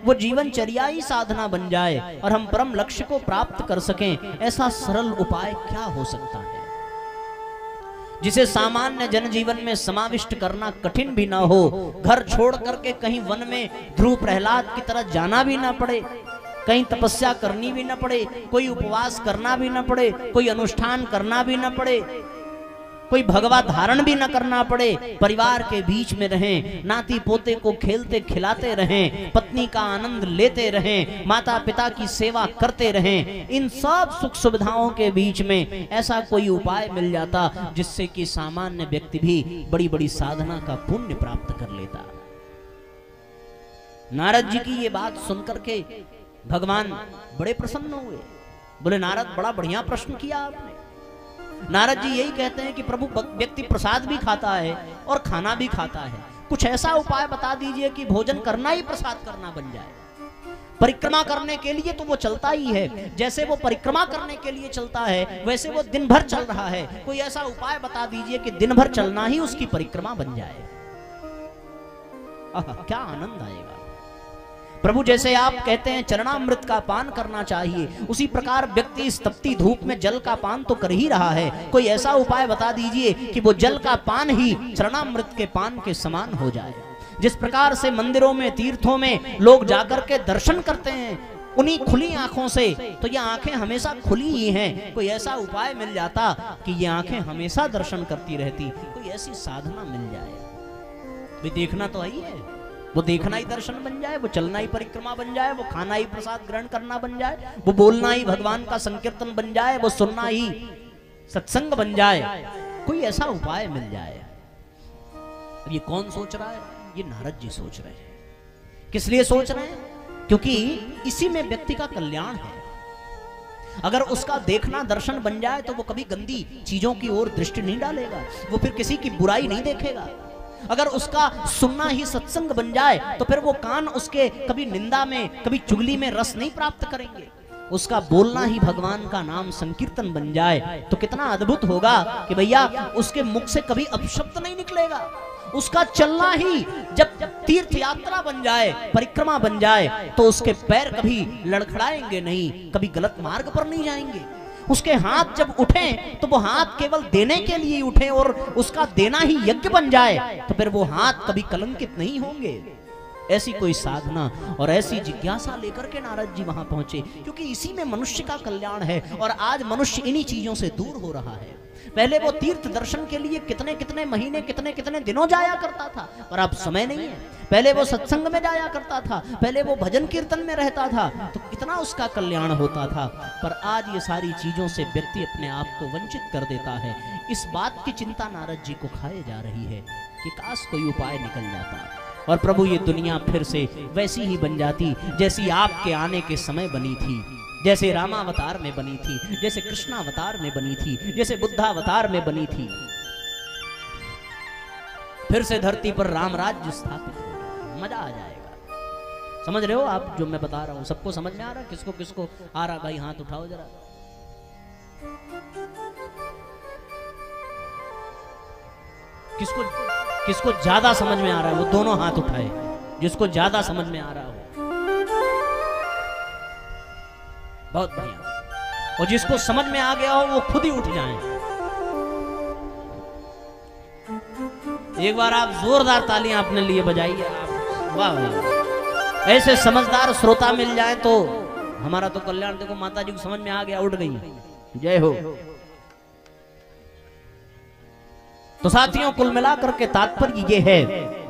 वो जीवनचर्या ही साधना बन जाए और हम परम लक्ष्य को प्राप्त कर सकें, ऐसा सरल उपाय क्या हो सकता है जिसे सामान्य जनजीवन में समाविष्ट करना कठिन भी ना हो, घर छोड़ करके कहीं वन में ध्रुव प्रहलाद की तरह जाना भी ना पड़े, कहीं तपस्या करनी भी ना पड़े, कोई उपवास करना भी ना पड़े, कोई अनुष्ठान करना भी ना पड़े, कोई भगवा धारण भी न करना पड़े, परिवार के बीच में रहें, नाती पोते को खेलते खिलाते रहें, पत्नी का आनंद लेते रहें, माता पिता की सेवा करते रहें, इन सब सुख सुविधाओं के बीच में ऐसा कोई उपाय मिल जाता जिससे कि सामान्य व्यक्ति भी बड़ी बड़ी साधना का पुण्य प्राप्त कर लेता। नारद जी की ये बात सुनकर के भगवान बड़े प्रसन्न हुए। बोले नारद, बड़ा बढ़िया प्रश्न किया आपने। नारद जी यही कहते हैं कि प्रभु, व्यक्ति प्रसाद भी खाता है और खाना भी खाता है, कुछ ऐसा उपाय बता दीजिए कि भोजन करना ही प्रसाद करना बन जाए। परिक्रमा करने के लिए तो वो चलता ही है, जैसे वो परिक्रमा करने के लिए चलता है वैसे वो दिन भर चल रहा है, कोई ऐसा उपाय बता दीजिए कि दिन भर चलना ही उसकी परिक्रमा बन जाए। क्या आनंद आएगा। प्रभु, जैसे आप कहते हैं चरणामृत का पान करना चाहिए, उसी प्रकार व्यक्ति इस तपती धूप में जल का पान तो कर ही रहा है, कोई ऐसा उपाय बता दीजिए कि वो जल का पान ही चरणामृत के पान के समान हो जाए। जिस प्रकार से मंदिरों में, तीर्थों में लोग जाकर के दर्शन करते हैं उन्हीं खुली आंखों से, तो ये आंखें हमेशा खुली ही हैं, कोई ऐसा उपाय मिल जाता कि ये आंखें हमेशा दर्शन करती रहती, कोई ऐसी साधना मिल जाए। भी देखना तो आई है, वो देखना ही दर्शन बन जाए, वो चलना ही परिक्रमा बन जाए, वो खाना ही प्रसाद ग्रहण करना बन जाए, वो बोलना ही भगवान का संकीर्तन बन जाए, वो सुनना ही सत्संग बन जाए, कोई ऐसा उपाय मिल जाए। अब ये कौन सोच रहा है? ये नारद जी सोच रहे हैं। किस लिए सोच रहे हैं? क्योंकि इसी में व्यक्ति का कल्याण है। अगर उसका देखना दर्शन बन जाए तो वो कभी गंदी चीजों की ओर दृष्टि नहीं डालेगा, वो फिर किसी की बुराई नहीं देखेगा। अगर उसका सुनना ही सत्संग बन जाए तो फिर वो कान उसके कभी निंदा में, कभी चुगली में रस नहीं प्राप्त करेंगे। उसका बोलना ही भगवान का नाम संकीर्तन बन जाए तो कितना अद्भुत होगा कि भैया उसके मुख से कभी अपशब्द नहीं निकलेगा। उसका चलना ही जब तीर्थ यात्रा बन जाए, परिक्रमा बन जाए, तो उसके पैर कभी लड़खड़ाएंगे नहीं, कभी गलत मार्ग पर नहीं जाएंगे। उसके हाथ जब उठें तो वो हाथ केवल देने के लिए उठे और उसका देना ही यज्ञ बन जाए तो फिर वो हाथ कभी कलंकित नहीं होंगे। ऐसी कोई साधना और ऐसी जिज्ञासा लेकर के नारद जी वहां पहुंचे, क्योंकि इसी में मनुष्य का कल्याण है। और आज मनुष्य इन्हीं चीजों से दूर हो रहा है। पहले वो तीर्थ दर्शन के लिए कितने कितने महीने, कितने कितने दिनों जाया करता था, पर अब समय नहीं है। पहले वो सत्संग में जाया करता था, पहले वो भजन कीर्तन में रहता था, तो कितना उसका कल्याण होता था। पर आज ये सारी चीजों से व्यक्ति अपने आप को वंचित कर देता है। इस बात की चिंता नारद जी को खाए जा रही है कि काश कोई उपाय निकल जाता और प्रभु ये दुनिया फिर से वैसी ही बन जाती जैसी आपके आने के समय बनी थी, जैसे रामावतार में बनी थी, जैसे कृष्णावतार में बनी थी, जैसे बुद्धावतार में बनी थी। फिर से धरती पर राम राज्य स्थापित हो, मजा आ जाएगा। समझ रहे हो आप जो मैं बता रहा हूं? सबको समझ में आ रहा? किसको किसको आ रहा? भाई हाथ उठाओ जरा। किसको किसको ज्यादा समझ में आ रहा है वो दोनों हाथ उठाए, जिसको ज्यादा समझ में आ रहा हो। बहुत बढ़िया। और जिसको समझ में आ गया हो वो खुद ही उठ जाएं। एक बार आप जोरदार तालियां अपने लिए बजाइए। आप वाह वाह। ऐसे समझदार श्रोता मिल जाए तो हमारा तो कल्याण। देखो माता जी को समझ में आ गया, उठ गई। जय हो। तो साथियों कुल मिलाकर के तात्पर्य ये है,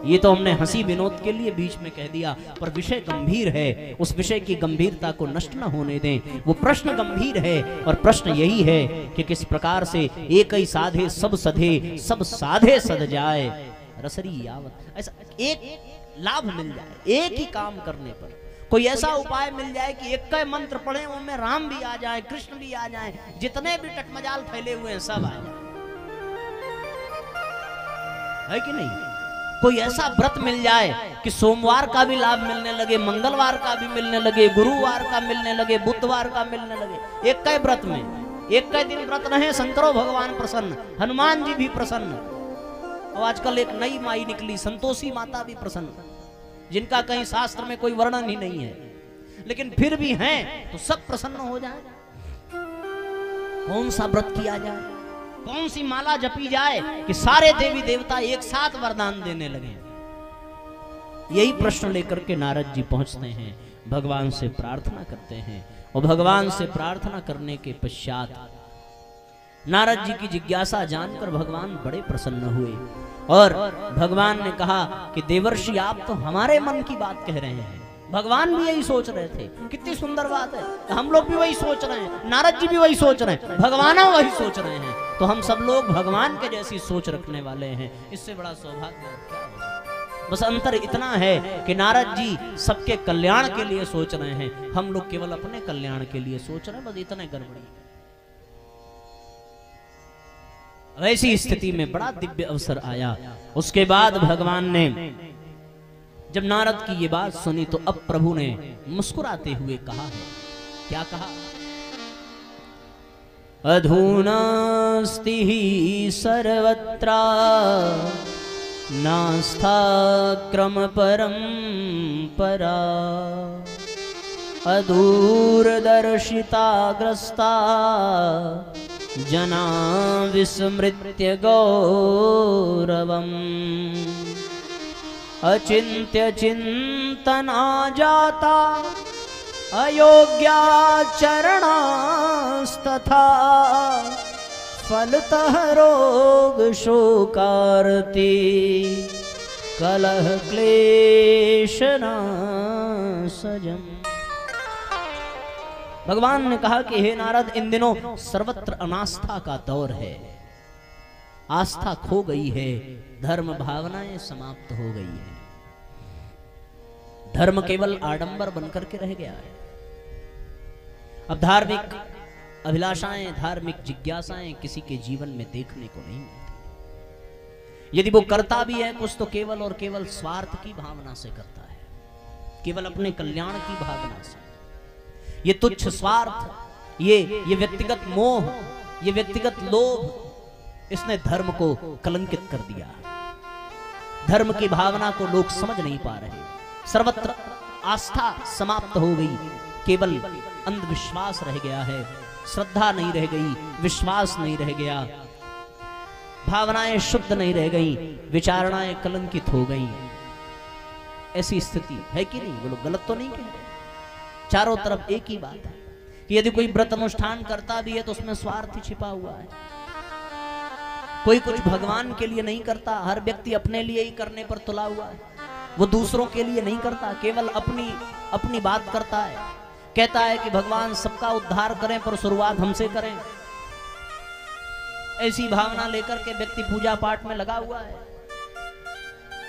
ये तो हमने हंसी विनोद के लिए बीच में कह दिया, पर विषय गंभीर है। उस विषय की गंभीरता को नष्ट न होने दें। वो प्रश्न गंभीर है और प्रश्न यही है कि किस प्रकार से एक ही साधे सब सधे, सब साधे सध जाए रसरी यावत। ऐसा एक लाभ मिल जाए, एक ही काम करने पर कोई ऐसा उपाय मिल जाए कि एक का मंत्र पढ़े उनमें राम भी आ जाए, कृष्ण भी आ जाए, जितने भी टटमजाल फैले हुए हैं सब आ जाए, है कि नहीं? कोई ऐसा व्रत मिल जाए कि सोमवार का भी लाभ मिलने लगे, मंगलवार का भी मिलने लगे, गुरुवार का मिलने लगे, बुधवार का मिलने लगे। एक का व्रत में, एक का दिन व्रत रहे, शंकरो भगवान प्रसन्न, हनुमान जी भी प्रसन्न, और आजकल एक नई माई निकली संतोषी माता भी प्रसन्न। जिनका कहीं शास्त्र में कोई वर्णन ही नहीं है, लेकिन फिर भी हैं तो सब प्रसन्न हो जाए। कौन सा व्रत किया जाए, कौन सी माला जपी जाए कि सारे देवी देवता एक साथ वरदान देने लगे। यही प्रश्न लेकर के नारद जी पहुंचते हैं, भगवान से प्रार्थना करते हैं, और भगवान से प्रार्थना करने के पश्चात नारद जी की जिज्ञासा जानकर भगवान बड़े प्रसन्न हुए, और भगवान ने कहा कि देवर्षि आप तो हमारे मन की बात कह रहे हैं। भगवान भी यही सोच रहे थे, कितनी सुंदर बात है, हम लोग भी वही सोच रहे हैं, नारद जी भी वही सोच रहे हैं, भगवान वही सोच रहे हैं, तो हम सब लोग भगवान के जैसी सोच रखने वाले हैं। इससे बड़ा सौभाग्य क्या होगा। बस अंतर इतना है कि नारद जी सबके कल्याण के लिए सोच रहे हैं, हम लोग केवल अपने कल्याण के लिए सोच रहे हैं, बस इतने गड़बड़ी। ऐसी स्थिति में बड़ा दिव्य अवसर आया। उसके बाद भगवान ने जब नारद की ये बात सुनी तो अब प्रभु ने मुस्कुराते हुए कहा है, क्या कहा? अधुनास्ति हि सर्वत्र नास्था क्रम परंपरा अदूरदर्शिता ग्रस्ता जना विस्मृत्य गौरवम् अचिन्त्य चिंतना जाता अयोग्याचरणास्तथा फलतः रोग शोकार्ति कलह क्लेशनाशजम्। भगवान ने कहा कि हे नारद, इन दिनों सर्वत्र अनास्था का दौर है, आस्था खो गई है, धर्म भावनाएं समाप्त हो गई है, धर्म केवल आडंबर बनकर के रह गया है। अब धार्मिक अभिलाषाएं, धार्मिक जिज्ञासाएं किसी के जीवन में देखने को नहीं मिलती। यदि वो करता भी है कुछ तो केवल और केवल स्वार्थ की भावना से करता है, केवल अपने कल्याण की भावना से। ये तुच्छ स्वार्थ, ये व्यक्तिगत मोह, ये व्यक्तिगत लोभ, इसने धर्म को कलंकित कर दिया। धर्म की भावना को लोग समझ नहीं पा रहे, सर्वत्र आस्था समाप्त हो गई, केवल अंधविश्वास रह गया है, श्रद्धा नहीं रह गई, विश्वास नहीं रह गया, भावनाएं शुद्ध नहीं रह गई, विचारणाएं कलंकित हो गई। ऐसी स्थिति है कि नहीं? वो लोग गलत तो नहीं कह रहे। चारों तरफ एक ही बात है कि यदि कोई व्रत अनुष्ठान करता भी है तो उसमें स्वार्थ ही छिपा हुआ है। कोई कुछ भगवान के लिए नहीं करता, हर व्यक्ति अपने लिए ही करने पर तुला हुआ है। वो दूसरों के लिए नहीं करता, केवल अपनी बात करता है, कहता है कि भगवान सबका उद्धार करें पर शुरुआत हमसे करें। ऐसी भावना लेकर के व्यक्ति पूजा पाठ में लगा हुआ है।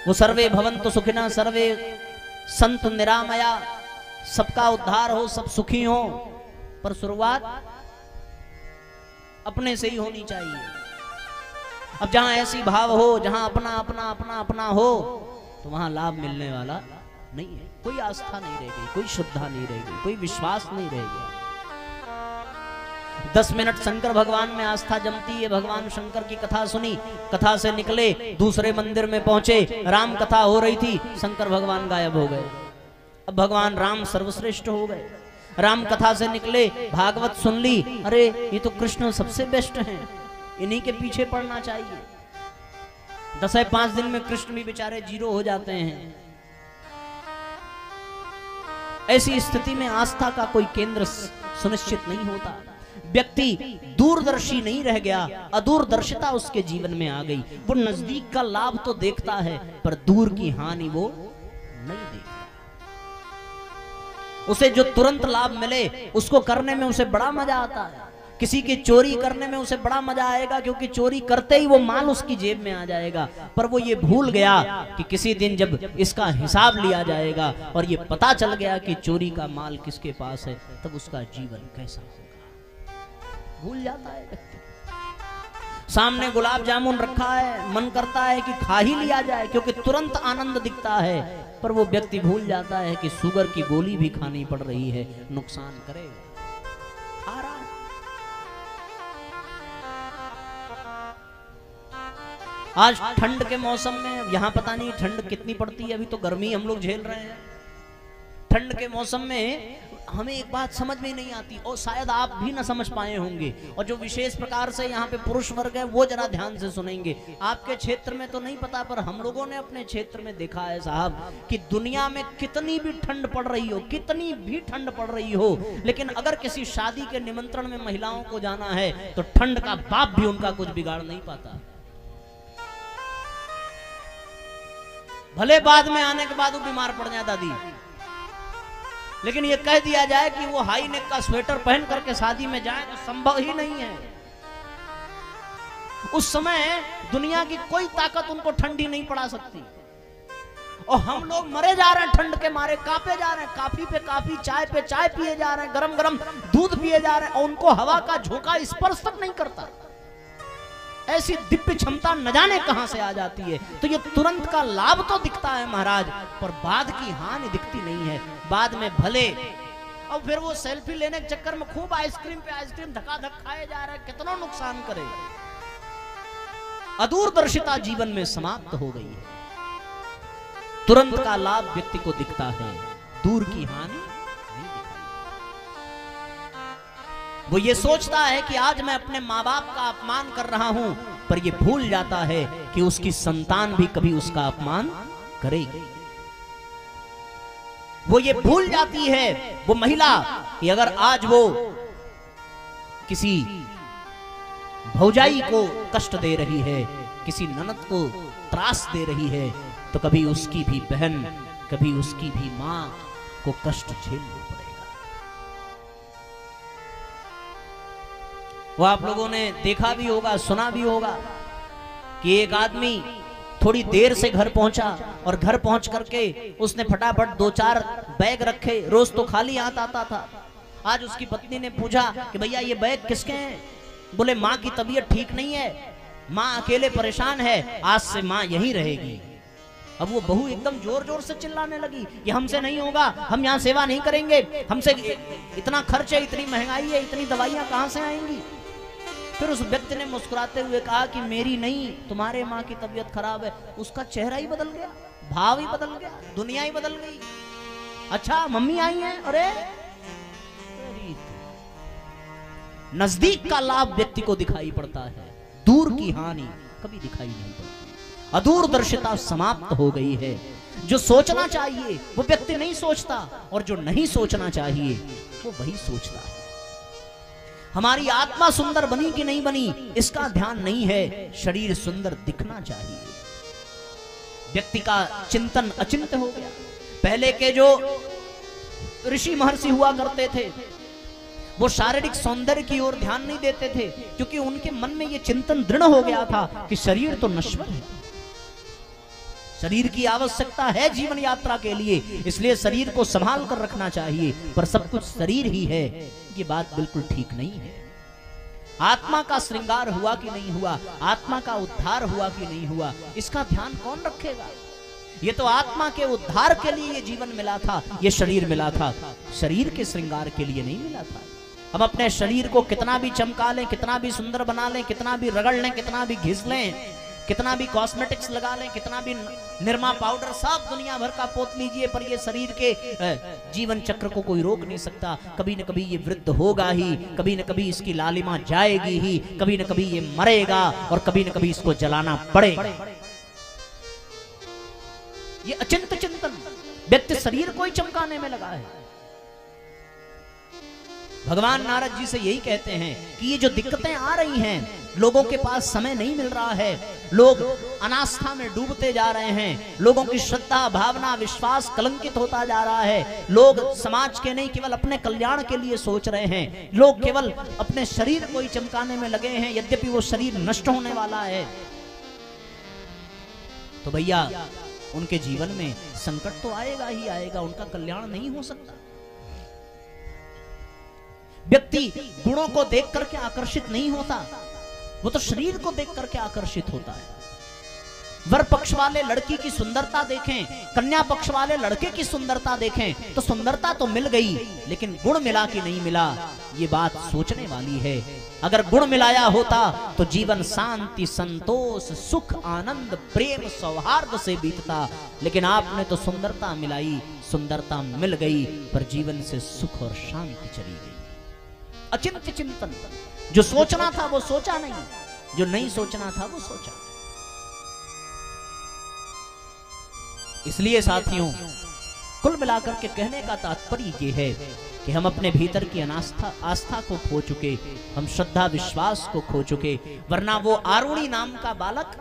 वो सर्वे भवन्तु सुखिनः, सर्वे सन्तु निरामया, सबका उद्धार हो, सब सुखी हो, पर शुरुआत अपने से ही होनी चाहिए। अब जहां ऐसी भाव हो, जहां अपना अपना अपना अपना हो, तो वहां लाभ मिलने वाला नहीं है। कोई आस्था नहीं रह गई, कोई श्रद्धा नहीं रह गई, कोई विश्वास नहीं रह गया। 10 मिनट शंकर भगवान में आस्था जमती है, भगवान शंकर की कथा सुनी, कथा से निकले, दूसरे मंदिर में पहुंचे, राम कथा हो रही थी, शंकर भगवान गायब हो गए। अब भगवान राम सर्वश्रेष्ठ हो गए। राम कथा से निकले, भागवत सुन ली, अरे ये तो कृष्ण सबसे बेस्ट हैं, इन्हीं के पीछे पड़ना चाहिए। 10-5 दिन में कृष्ण भी बेचारे जीरो हो जाते हैं। ऐसी स्थिति में आस्था का कोई केंद्र सुनिश्चित नहीं होता। व्यक्ति दूरदर्शी नहीं रह गया, अदूरदर्शिता उसके जीवन में आ गई। वो नजदीक का लाभ तो देखता है पर दूर की हानि वो नहीं देखता। उसे जो तुरंत लाभ मिले उसको करने में उसे बड़ा मजा आता है। किसी की चोरी करने में उसे बड़ा मजा आएगा, क्योंकि चोरी करते ही वो माल उसकी जेब में आ जाएगा। पर वो ये भूल गया कि किसी दिन जब इसका हिसाब लिया जाएगा और ये पता चल गया कि चोरी का माल किसके पास है, तब उसका जीवन कैसा होगा, भूल जाता है व्यक्ति। सामने गुलाब जामुन रखा है, मन करता है कि खा ही लिया जाए क्योंकि तुरंत आनंद दिखता है, पर वो व्यक्ति भूल जाता है कि शुगर की गोली भी खानी पड़ रही है, नुकसान करेगा। खा रहा है। आज ठंड के मौसम में यहाँ पता नहीं ठंड कितनी पड़ती है, अभी तो गर्मी हम लोग झेल रहे हैं। ठंड के मौसम में हमें एक बात समझ में नहीं आती, और शायद आप भी ना समझ पाए होंगे, और जो विशेष प्रकार से यहाँ पे पुरुष वर्ग है वो जरा ध्यान से सुनेंगे। आपके क्षेत्र में तो नहीं पता, पर हम लोगों ने अपने क्षेत्र में देखा है साहब कि दुनिया में कितनी भी ठंड पड़ रही हो, कितनी भी ठंड पड़ रही हो, लेकिन अगर किसी शादी के निमंत्रण में महिलाओं को जाना है तो ठंड का बाप भी उनका कुछ बिगाड़ नहीं पाता। भले बाद में आने के बाद वो बीमार पड़ जाए दादी, लेकिन ये कह दिया जाए कि वो हाई नेक का स्वेटर पहन करके शादी में जाए तो संभव ही नहीं है। उस समय दुनिया की कोई ताकत उनको ठंडी नहीं पड़ा सकती, और हम लोग मरे जा रहे हैं ठंड के मारे, कांपे जा रहे हैं, काफी पे काफी, चाय पे चाय पिए जा रहे हैं, गरम गरम दूध पिए जा रहे हैं, और उनको हवा का झोंका स्पर्श तक नहीं करता। ऐसी दिव्य क्षमता न जाने कहां से आ जाती है। तो ये तुरंत का लाभ तो दिखता है महाराज, पर बाद की हानि दिखती नहीं है। बाद में भले, और फिर वो सेल्फी लेने के चक्कर में खूब आइसक्रीम पे आइसक्रीम धक्का-धक खाए जा रहा है, कितना नुकसान करे। अदूरदर्शिता जीवन में समाप्त हो गई है। तुरंत का लाभ व्यक्ति को दिखता है, दूर की हानि नहीं दिखाई। वो ये सोचता है कि आज मैं अपने माँ बाप का अपमान कर रहा हूं, पर ये भूल जाता है कि उसकी संतान भी कभी उसका अपमान करेगी। वो ये भूल जाती है वो महिला कि अगर आज वो किसी भौजाई को कष्ट दे रही है, किसी ननद को त्रास दे रही है, तो कभी उसकी भी बहन, कभी उसकी भी मां को कष्ट झेलना पड़ेगा। वो आप लोगों ने देखा भी होगा, सुना भी होगा कि एक आदमी थोड़ी देर से घर पहुंचा, और घर पहुंच करके उसने फटाफट 2-4 बैग रखे। रोज तो खाली हाथ आता था। आज उसकी पत्नी ने पूछा कि भैया ये बैग किसके हैं? बोले माँ की तबीयत ठीक नहीं है, माँ अकेले परेशान है, आज से माँ यहीं रहेगी। अब वो बहू एकदम जोर जोर से चिल्लाने लगी, ये हमसे नहीं होगा, हम यहाँ सेवा नहीं करेंगे, हमसे इतना खर्च है, इतनी महंगाई है, इतनी दवाइयाँ कहाँ से आएंगी। फिर उस व्यक्ति ने मुस्कुराते हुए कहा कि मेरी नहीं, तुम्हारे माँ की तबीयत खराब है। उसका चेहरा ही बदल गया, भाव ही बदल गया, दुनिया ही बदल गई। अच्छा मम्मी आई हैं, अरे नजदीक का लाभ व्यक्ति को दिखाई पड़ता है, दूर की हानि कभी दिखाई नहीं पड़ती। अदूरदर्शिता समाप्त हो गई है। जो सोचना चाहिए वो व्यक्ति नहीं सोचता, और जो नहीं सोचना चाहिए वो वही सोचता है। हमारी आत्मा सुंदर बनी कि नहीं बनी इसका ध्यान नहीं है, शरीर सुंदर दिखना चाहिए। व्यक्ति का चिंतन अचिंत्य हो गया। पहले के जो ऋषि महर्षि हुआ करते थे वो शारीरिक सौंदर्य की ओर ध्यान नहीं देते थे, क्योंकि उनके मन में यह चिंतन दृढ़ हो गया था कि शरीर तो नश्वर है, शरीर की आवश्यकता है जीवन यात्रा के लिए, इसलिए शरीर को संभाल कर रखना चाहिए। पर सब कुछ शरीर ही है, ये बात बिल्कुल ठीक नहीं है। आत्मा का श्रृंगार हुआ कि नहीं हुआ, आत्मा का उद्धार हुआ कि नहीं हुआ, इसका ध्यान कौन रखेगा। ये तो आत्मा के उद्धार के लिए ये जीवन मिला था, ये शरीर मिला था, शरीर के श्रृंगार के लिए नहीं मिला था। हम अपने शरीर को कितना भी चमका लें, कितना भी सुंदर बना लें, कितना भी रगड़ लें, कितना भी घिस लें, कितना भी कॉस्मेटिक्स लगा लें, कितना भी निरमा पाउडर, सब दुनिया भर का पोत लीजिए, पर ये शरीर के जीवन चक्र को कोई रोक नहीं सकता। कभी न कभी ये वृद्ध होगा ही, कभी न कभी इसकी लालिमा जाएगी ही, कभी न कभी ये मरेगा, और कभी न कभी इसको जलाना पड़ेगा। ये अचिंत्य चिंतन व्यक्ति शरीर को ही चमकाने में लगा है। भगवान नारद जी से यही कहते हैं कि ये जो दिक्कतें आ रही हैं, लोगों के पास समय नहीं मिल रहा है, लोग अनास्था में डूबते जा रहे हैं, लोगों की श्रद्धा भावना विश्वास कलंकित होता जा रहा है, लोग समाज के नहीं केवल अपने कल्याण के लिए सोच रहे हैं, लोग केवल अपने शरीर को ही चमकाने में लगे हैं, यद्यपि वो शरीर नष्ट होने वाला है। तो भैया उनके जीवन में संकट तो आएगा ही आएगा, उनका कल्याण नहीं हो सकता। व्यक्ति गुणों को देख करके आकर्षित नहीं होता, वो तो शरीर को देख करके आकर्षित होता है। वर पक्ष वाले लड़की की सुंदरता देखें, कन्या पक्ष वाले लड़के की सुंदरता देखें, तो सुंदरता तो मिल गई, लेकिन गुण मिला कि नहीं मिला, ये बात सोचने वाली है। अगर गुण मिलाया होता तो जीवन शांति, संतोष, सुख, आनंद, प्रेम, सौहार्द से बीतता, लेकिन आपने तो सुंदरता मिलाई, सुंदरता मिल गई, पर जीवन से सुख और शांति चली गई। अचिंत्य चिंतन, जो सोचना था वो सोचा नहीं, जो नहीं सोचना था वो सोचा। इसलिए साथियों, कुल मिलाकर के कहने का तात्पर्य ये है कि हम अपने भीतर की आस्था को खो चुके, हम श्रद्धा विश्वास को खो चुके। वरना वो आरुणी नाम का बालक,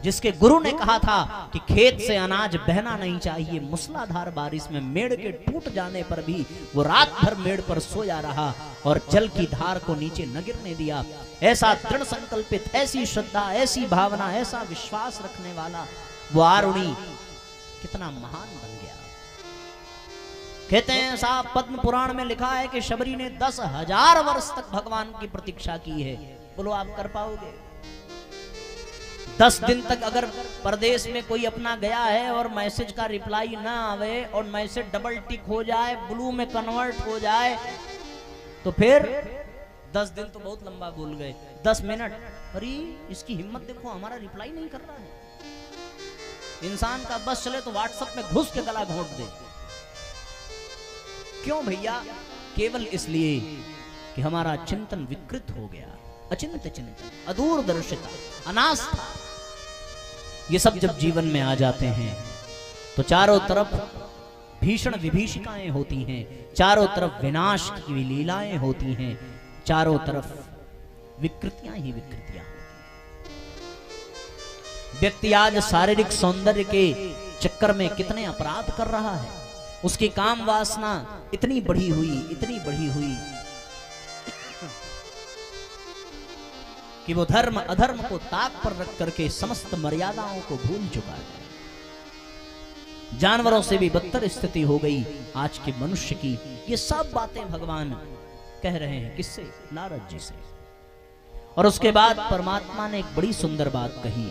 जिसके गुरु ने कहा था कि खेत से अनाज बहना नहीं चाहिए, मूसलाधार बारिश में मेड़ के टूट जाने पर भी वो रात भर मेड़ पर सोया रहा और जल की धार को नीचे न गिरने दिया। ऐसा दृढ़ संकल्पित, ऐसी श्रद्धा, ऐसी भावना, ऐसा विश्वास रखने वाला वो आरुणी कितना महान बन गया। कहते हैं साहब, पद्म पुराण में लिखा है कि शबरी ने 10,000 वर्ष तक भगवान की प्रतीक्षा की है। बोलो आप कर पाओगे? 10 दिन तक अगर परदेश में कोई अपना गया है और मैसेज का रिप्लाई ना आवे और मैसेज डबल टिक हो जाए, ब्लू में कन्वर्ट हो जाए, तो फिर 10 दिन तो बहुत लंबा बोल गए, 10 मिनट, अरे इसकी हिम्मत देखो, हमारा रिप्लाई नहीं कर रहा है। इंसान का बस चले तो व्हाट्सएप में घुस के गला घोंट दे। क्यों भैया? केवल इसलिए कि हमारा चिंतन विकृत हो गया। अचिंत्य चिंतन, अदूरदर्शिता, अनास्था, ये सब जब जीवन में आ जाते हैं तो चारों तरफ भीषण विभीषिकाएं होती हैं, चारों तरफ विनाश की लीलाएं होती हैं, चारों तरफ विकृतियां ही विकृतियां। व्यक्ति आज शारीरिक सौंदर्य के चक्कर में कितने अपराध कर रहा है। उसकी काम वासना इतनी बढ़ी हुई, इतनी बढ़ी हुई कि वो धर्म अधर्म को ताक पर रख करके समस्त मर्यादाओं को भूल चुका है। जानवरों से भी बदतर स्थिति हो गई आज के मनुष्य की। ये सब बातें भगवान कह रहे हैं, किससे? नारद जी से। और उसके बाद परमात्मा ने एक बड़ी सुंदर बात कही।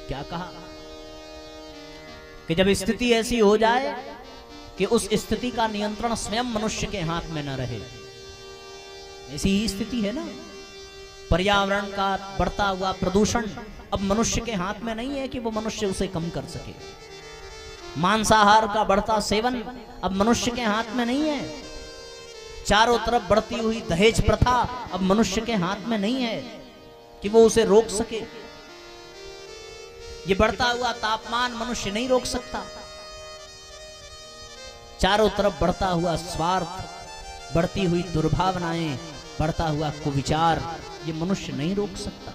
क्या कहा? कि जब स्थिति ऐसी हो जाए कि उस स्थिति का नियंत्रण स्वयं मनुष्य के हाथ में न रहे, ऐसी ही स्थिति है ना। पर्यावरण का बढ़ता हुआ प्रदूषण अब मनुष्य के हाथ में नहीं है कि वो मनुष्य उसे कम कर सके। मांसाहार का बढ़ता सेवन अब मनुष्य के हाथ में नहीं है। चारों तरफ बढ़ती हुई दहेज प्रथा अब मनुष्य के हाथ में नहीं है कि वो उसे रोक सके। ये बढ़ता हुआ तापमान मनुष्य नहीं रोक सकता। चारों तरफ बढ़ता हुआ स्वार्थ, बढ़ती हुई दुर्भावनाएं, बढ़ता हुआ कुविचार, ये मनुष्य नहीं रोक सकता।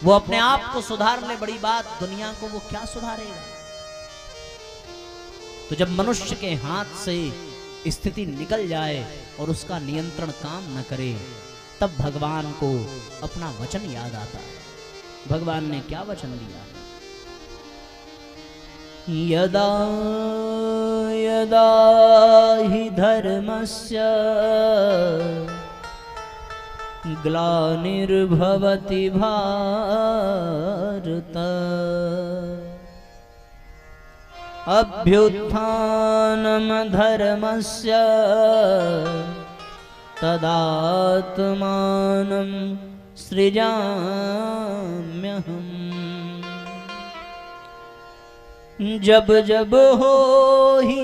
वो अपने आप को सुधार ले, बड़ी बात, दुनिया को वो क्या सुधारेगा। तो जब मनुष्य के हाथ से स्थिति निकल जाए और उसका नियंत्रण काम न करे, तब भगवान को अपना वचन याद आता है। भगवान ने क्या वचन दिया? यदा यदा हि धर्मस्य ग्लानिर्भवति भारत अभ्युत्थानम् धर्मस्य तदात्मानं सृजाम्यहम्। जब जब हो ही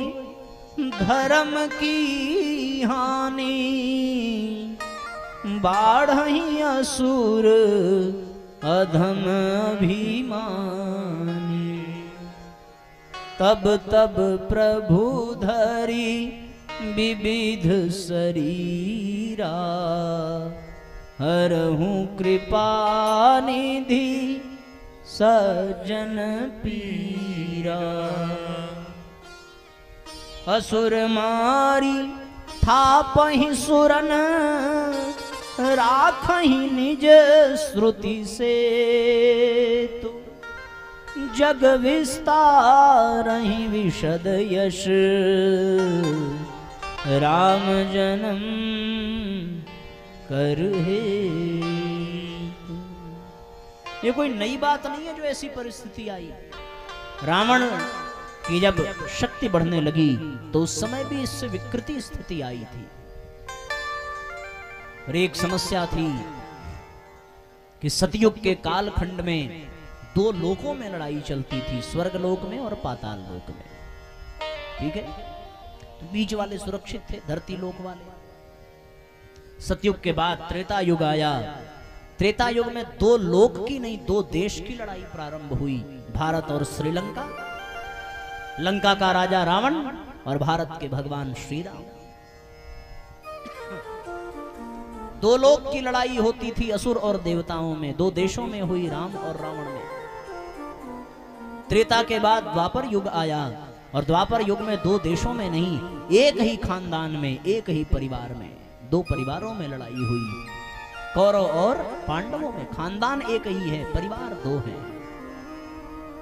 धर्म की हानि, बाढ़हि असुर अधम अभिमानी। तब तब प्रभु धरी विविध शरीरा, हरहु कृपा निधि सज्जन पीरा। असुर मारी थापहि सुरन, राखहि निज श्रुति से। तु जग विस्तारहि विशद यश, राम जन्म कर हे। ये कोई नई बात नहीं है जो ऐसी परिस्थिति आई। रावण की जब शक्ति बढ़ने लगी तो उस समय भी इससे विकृति स्थिति आई थी। और एक समस्या थी कि सतयुग के कालखंड में दो लोकों में लड़ाई चलती थी, स्वर्ग लोक में और पाताल लोक में। ठीक है, तो बीच वाले सुरक्षित थे, धरती लोक वाले। सतयुग के बाद त्रेता युग आया। त्रेता युग में दो लोक की नहीं, दो देश की लड़ाई प्रारंभ हुई, भारत और श्रीलंका। लंका का राजा रावण और भारत के भगवान श्री राम। दो लोक की लड़ाई होती थी, असुर और देवताओं में, दो देशों में हुई, राम और रावण में। त्रेता के बाद द्वापर युग आया और द्वापर युग में दो देशों में नहीं, एक ही खानदान में, एक ही परिवार में, दो परिवारों में लड़ाई हुई, कौरव और पांडवों में। खानदान एक ही है, परिवार दो हैं।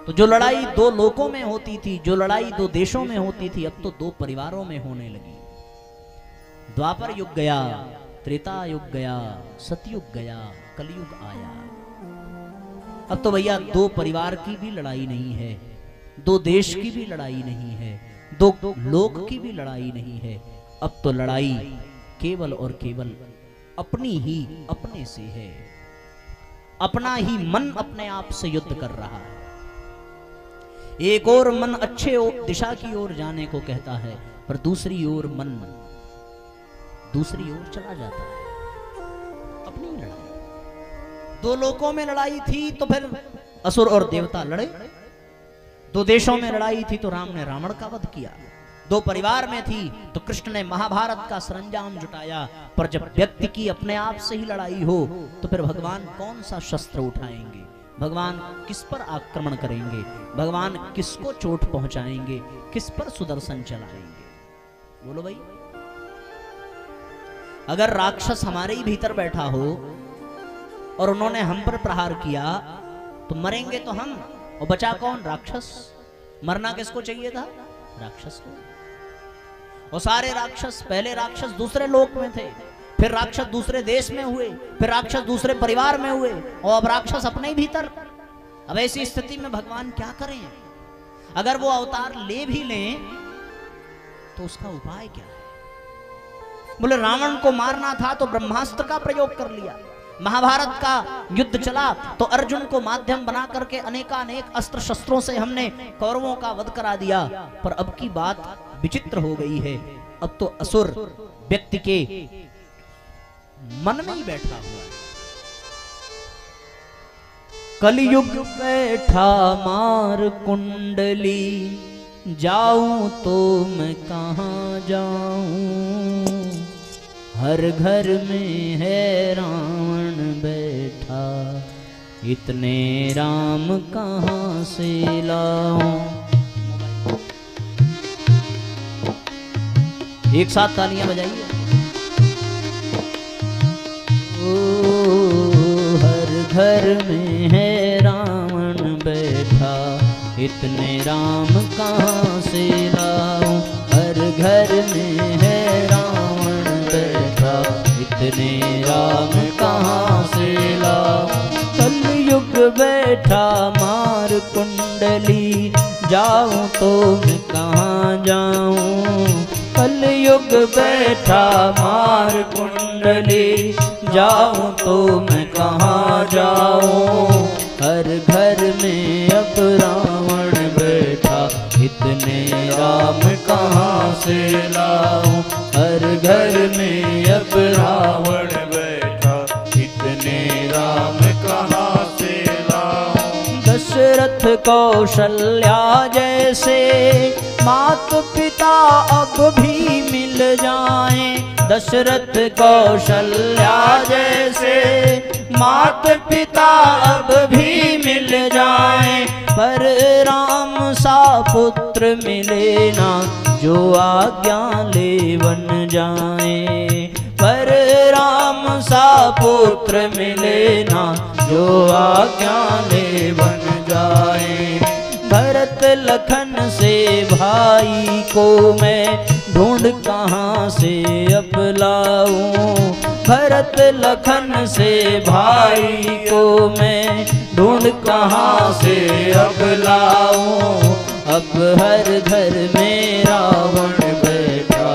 तो जो लड़ाई दो लोकों में होती थी, जो लड़ाई दो देशों में होती थी, अब तो दो परिवारों में होने लगी। द्वापर युग गया, त्रेता युग गया, सतयुग गया, कलयुग आया। अब तो भैया दो परिवार की भी लड़ाई नहीं है, दो देश की भी लड़ाई नहीं है, दो लोक की भी लड़ाई नहीं है। अब तो लड़ाई केवल और केवल अपनी ही अपने से है। अपना ही मन अपने आप से युद्ध कर रहा है। एक और मन अच्छे दिशा की ओर जाने को कहता है, पर दूसरी ओर मन दूसरी ओर चला जाता है। अपनी लड़ाई। दो लोकों में लड़ाई थी तो फिर असुर और देवता लड़े। दो देशों में लड़ाई थी तो राम ने रावण का वध किया। दो परिवार में थी तो कृष्ण ने महाभारत का सरंजाम जुटाया। पर जब व्यक्ति की अपने आप से ही लड़ाई हो तो फिर भगवान कौन सा शस्त्र उठाएंगे, भगवान किस पर आक्रमण करेंगे, भगवान किसको चोट पहुंचाएंगे, किस पर सुदर्शन चलाएंगे? बोलो भाई। अगर राक्षस हमारे ही भीतर बैठा हो और उन्होंने हम पर प्रहार किया तो मरेंगे तो हम, और बचा कौन? राक्षस। मरना किसको चाहिए था? राक्षस को। और सारे राक्षस, पहले राक्षस दूसरे लोक में थे, फिर राक्षस दूसरे देश में हुए, फिर राक्षस दूसरे परिवार में हुए, और अब राक्षस अपने ही भीतर। अब ऐसी स्थिति में भगवान क्या करें? अगर वो अवतार ले भी लें तो उसका उपाय क्या है? बोले रावण को मारना था तो ब्रह्मास्त्र का प्रयोग कर लिया। महाभारत का युद्ध चला तो अर्जुन को माध्यम बना करके अनेकानेक अस्त्र शस्त्रों से हमने कौरवों का वध करा दिया। पर अब की बात विचित्र हो गई है। अब तो असुर व्यक्ति के मन में ही बैठा हुआ है। कलयुग बैठा मार कुंडली, जाऊं तो मैं कहां जाऊं, हर घर में है रावण बैठा, इतने राम कहां से लाऊं। एक साथ तालियां बजाइए। ओ हर घर में है रावण बैठा, इतने राम कहां से लाऊं, हर घर में है इतने राम कहां से लाऊं। कलयुग बैठा मार कुंडली, जाऊं तो मैं कहां जाऊं, कलयुग बैठा मार कुंडली, जाऊं तो मैं कहां जाऊं, हर घर में अब रावण बैठा, इतने राम कहां से लाऊं, हर घर में अब रावण बैठा, इतने राम कहां से लाऊं। दशरथ कौशल्या जैसे मात पिता अब भी मिल जाएं, दशरथ कौशल्या जैसे मात पिता अब भी मिल जाएं, पर राम सा पुत्र मिले ना, जो आज्ञा ले बन जाए, पर राम सा पुत्र मिले ना, जो आज्ञा ले बन जाए। भरत लखन से भाई को मैं ढूंढ कहां से अब लाऊं, भरत लखन से भाई को मैं ढूंढ कहाँ से अब लाऊं। अब हर घर में रावण बैठा,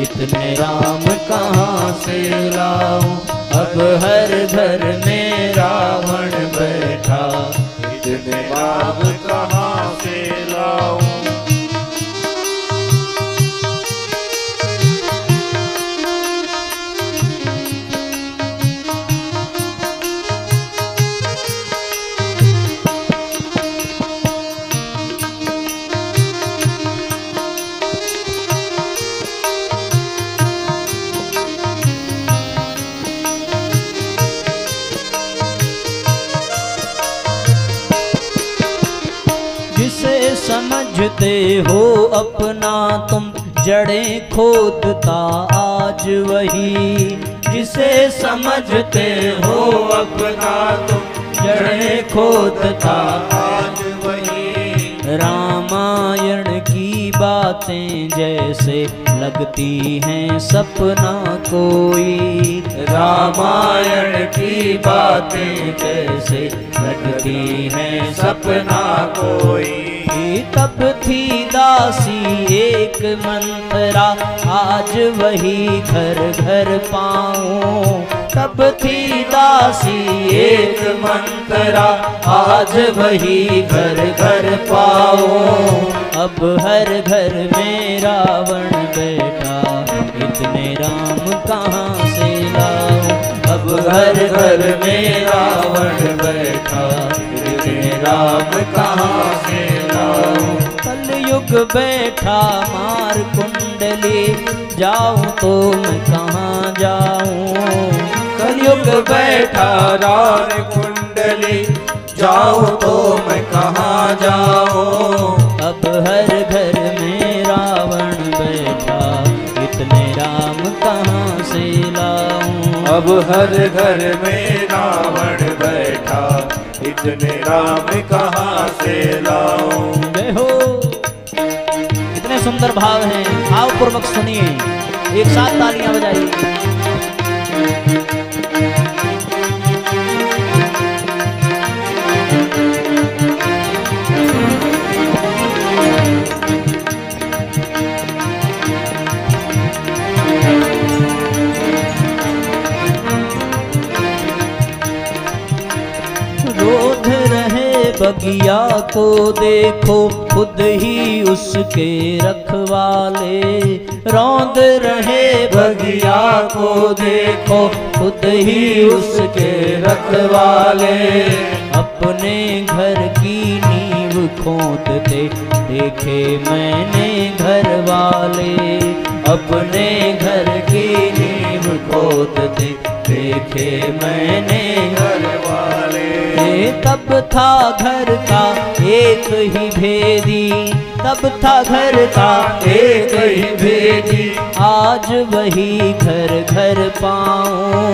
इतने राम कहाँ से लाऊं। अब हर घर में रावण बैठा, इतने राम कहाँ से लाऊं। समझते हो अपना तुम जड़ें खोदता आज वही। जिसे समझते हो अपना तुम जड़ें खोदता आज वही। रामायण की बातें जैसे लगती हैं सपना कोई। रामायण की बातें जैसे लगती हैं सपना कोई। तब थी दासी एक मंत्रा, आज वही घर घर पाऊं। तब थी दासी एक मंत्रा, आज वही घर घर पाऊं। अब हर घर में रावण बैठा, इतने राम कहाँ से लाऊं। अब हर घर में रावण बैठा, इतने राम कहाँ से लाऊं। कलयुग बैठा मार कुंडली, जाऊं तो मैं कहाँ जाऊं। कलयुग बैठा रार कुंडली, जाऊं तो मैं कहाँ जाऊं। अब हर घर में रावण बैठा, इतने राम कहाँ से लाऊं। अब हर घर में रावण बैठा, इतने राम कहाँ से लाऊं। जय हो। इतने सुंदर भाव हैं, भाव पूर्वक सुनिए, एक साथ तालियां बजाइए। रोध रहे बगिया को देखो, खुद ही उसके रखवाले। रौंद रहे बगिया को देखो, खुद ही उसके रखवाले। अपने घर की नींव खोदते देखे मैंने घर वाले। अपने घर की नींव खोदते देखे मैंने घर वाले। तब था घर का एक ही भेदी, तब था घर का एक ही भेदी। आज वही घर घर पाऊं।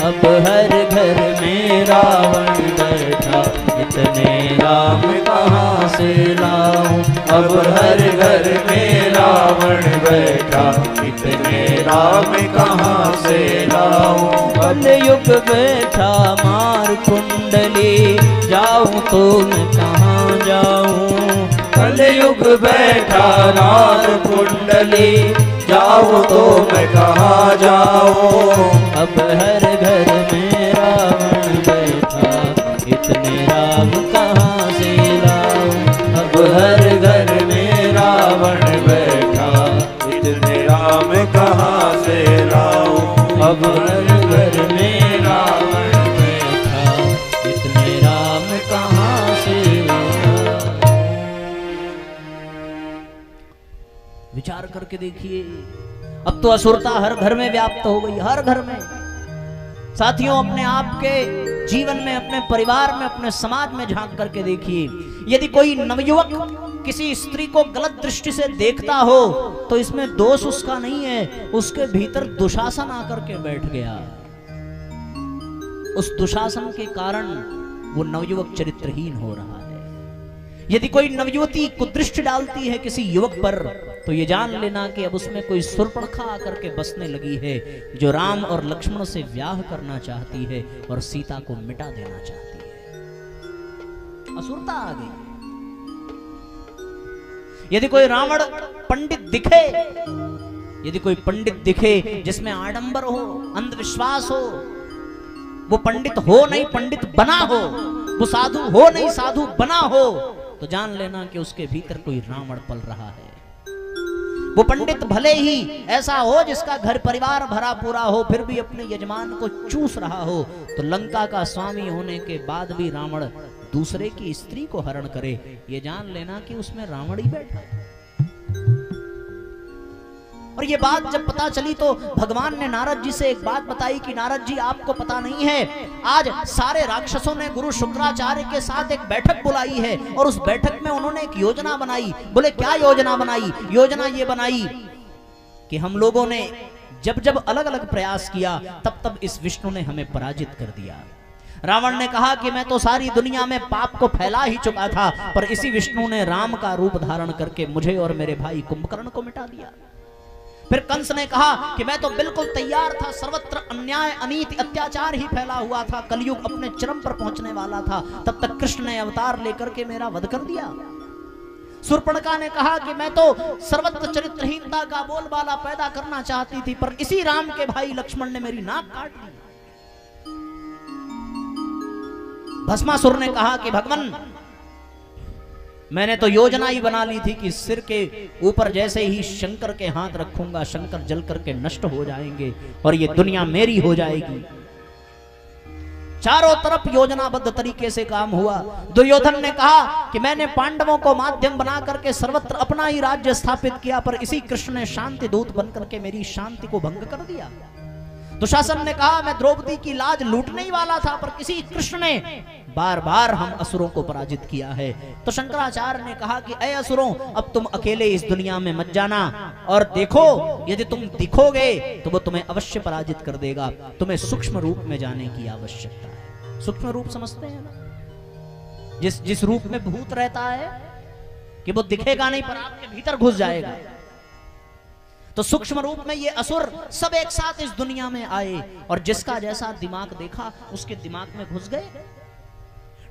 अब हर घर में रावण बैठा, इतने राम कहाँ से लाऊं। अब हर घर में रावण बैठा, इतने राम कहाँ से लाऊं। कलयुग बैठा मार कुंडली, जाऊं तो मैं कहाँ जाऊं। कलयुग बैठा नार कुंडली, जाऊं तो मैं कहाँ जाऊं। अब हर घर में रावण बैठा, इतने राम कहाँ से लाऊं। अब हर घर में रावण बैठा, इतने राम कहाँ से लाऊं। अब हर घर में रावण बैठा, इतने राम कहाँ से लाऊं। विचार करके देखिए, अब तो असुरता हर घर में व्याप्त हो गई, हर घर में। साथियों, अपने आप के जीवन में, अपने परिवार में, अपने समाज में झांक करके देखिए। यदि कोई नवयुवक किसी स्त्री को गलत दृष्टि से देखता हो तो इसमें दोष उसका नहीं है, उसके भीतर दुशासन आकर के बैठ गया। उस दुशासन के कारण वो नवयुवक चरित्रहीन हो रहा है। यदि कोई नवयुवती कुदृष्टि डालती है किसी युवक पर तो ये जान लेना कि अब उसमें कोई सुर्पणखा आकर के बसने लगी है, जो राम और लक्ष्मण से ब्याह करना चाहती है और सीता को मिटा देना चाहती है। असुरता आ गई। यदि कोई रावण पंडित दिखे, यदि कोई पंडित दिखे जिसमें आडंबर हो, अंधविश्वास हो, वो पंडित हो नहीं पंडित बना हो, वो साधु हो नहीं साधु बना हो, तो जान लेना कि उसके भीतर कोई रावण पल रहा है। वो पंडित भले ही ऐसा हो जिसका घर परिवार भरा पूरा हो, फिर भी अपने यजमान को चूस रहा हो, तो लंका का स्वामी होने के बाद भी रावण दूसरे की स्त्री को हरण करे, ये जान लेना कि उसमें रावण ही बैठा है। और ये बात जब पता चली तो भगवान ने नारद जी से एक बात बताई कि नारद जी आपको पता नहीं है, आज सारे राक्षसों ने गुरु शुक्राचार्य के साथ एक बैठक बुलाई है और उस बैठक में उन्होंने एक योजना बनाई। बोले क्या योजना बनाई? योजना ये बनाई कि हम लोगों ने जब जब अलग अलग प्रयास किया तब तब इस विष्णु ने हमें पराजित कर दिया। रावण ने कहा कि मैं तो सारी दुनिया में पाप को फैला ही चुका था, पर इसी विष्णु ने राम का रूप धारण करके मुझे और मेरे भाई कुंभकर्ण को मिटा दिया। फिर कंस ने कहा कि मैं तो बिल्कुल तैयार था, सर्वत्र अन्याय अनीति अत्याचार ही फैला हुआ था, कलयुग अपने चरम पर पहुंचने वाला था, तब तक कृष्ण ने अवतार लेकर के मेरा वध कर दिया। शूर्पणखा ने कहा कि मैं तो सर्वत्र चरित्रहीनता का बोलबाला पैदा करना चाहती थी, पर इसी राम के भाई लक्ष्मण ने मेरी नाक काट दी। भस्मासुर ने कहा कि भगवान मैंने तो योजना ही बना ली थी कि सिर के ऊपर जैसे ही शंकर के हाथ रखूंगा, शंकर जल करके नष्ट हो जाएंगे और ये दुनिया मेरी हो जाएगी। चारों तरफ योजनाबद्ध तरीके से काम हुआ। दुर्योधन ने कहा कि मैंने पांडवों को माध्यम बना करके सर्वत्र अपना ही राज्य स्थापित किया, पर इसी कृष्ण ने शांति दूत बनकर के मेरी शांति को भंग कर दिया। दुशासन ने कहा मैं द्रौपदी की लाज लूटने ही वाला था, पर किसी कृष्ण ने बार बार हम असुरों को पराजित किया है। तो शंकराचार्य ने कहा कि ऐ असुरों, अब तुम अकेले इस दुनिया में मत जाना और देखो, यदि तुम दिखोगे तो वो तुम्हें अवश्य पराजित कर देगा। तुम्हें सूक्ष्म रूप में जाने की आवश्यकता है। सूक्ष्म रूप समझते हैं ना? जिस रूप में भूत रहता है कि वो दिखेगा नहीं पर आपके भीतर घुस जाएगा। तो सूक्ष्म रूप में ये असुर सब एक साथ इस दुनिया में आए और जिसका जैसा दिमाग देखा उसके दिमाग में घुस गए।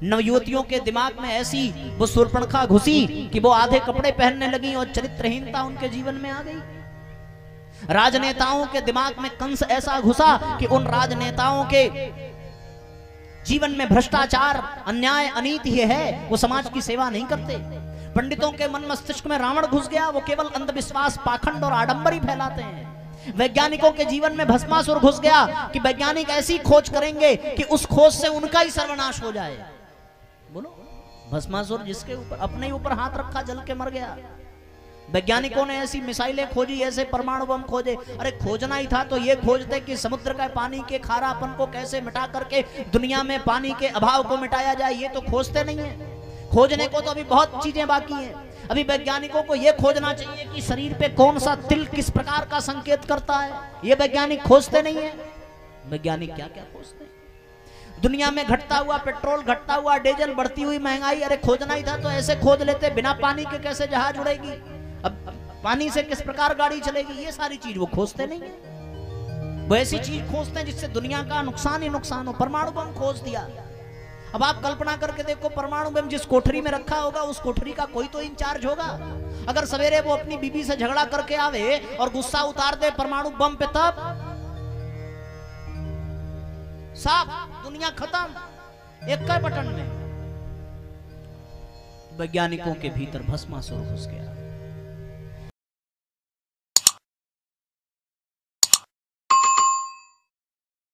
नवयुवतियों के दिमाग में ऐसी वो शूर्पणखा घुसी कि वो आधे कपड़े पहनने लगी और चरित्रहीनता उनके जीवन में आ गई। राजनेताओं के दिमाग में कंस ऐसा घुसा कि उन राजनेताओं के जीवन में भ्रष्टाचार, अन्याय, अनीति है, वो समाज की सेवा नहीं करते। पंडितों के मन मस्तिष्क में रावण घुस गया, वो केवल अंधविश्वास, पाखंड और आडंबर ही फैलाते हैं। वैज्ञानिकों के जीवन में भस्मासुर घुस गया कि वैज्ञानिक ऐसी खोज करेंगे कि उस खोज से उनका ही सर्वनाश हो जाए। बोलो, भस्मासुर जिसके ऊपर अपने ऊपर हाथ रखा जल के मर गया। वैज्ञानिकों ने ऐसी मिसाइलें खोजी, ऐसे परमाणु बम खोजे। अरे खोजना ही था तो ये खोजते कि समुद्र का पानी के खारापन को कैसे मिटा करके दुनिया में पानी के अभाव को मिटाया जाए। ये तो खोजते नहीं है। खोजने को तो अभी बहुत चीजें बाकी हैं। अभी वैज्ञानिकों को यह खोजना चाहिए कि शरीर पे कौन सा तिल किस प्रकार का संकेत करता है। ये वैज्ञानिक खोजते नहीं है। वैज्ञानिक क्या क्या खोजते हैं? दुनिया में घटता हुआ पेट्रोल, घटता हुआ डीजल, बढ़ती हुई महंगाई। अरे खोजना ही था तो ऐसे खोज लेते, बिना पानी के कैसे जहाज उड़ेगी, अब पानी से किस प्रकार गाड़ी चलेगी। ये सारी चीज वो खोजते नहीं है। वो ऐसी चीज खोजते हैं जिससे दुनिया का नुकसान ही नुकसान हो। परमाणु बम खोज दिया। अब आप कल्पना करके देखो, परमाणु बम जिस कोठरी में रखा होगा उस कोठरी का कोई तो इंचार्ज होगा। अगर सवेरे वो अपनी बीबी से झगड़ा करके आवे और गुस्सा उतार दे परमाणु बम पे, तब साफ दुनिया खत्म एक के बटन में। वैज्ञानिकों के भीतर भस्मासुर घुस गया।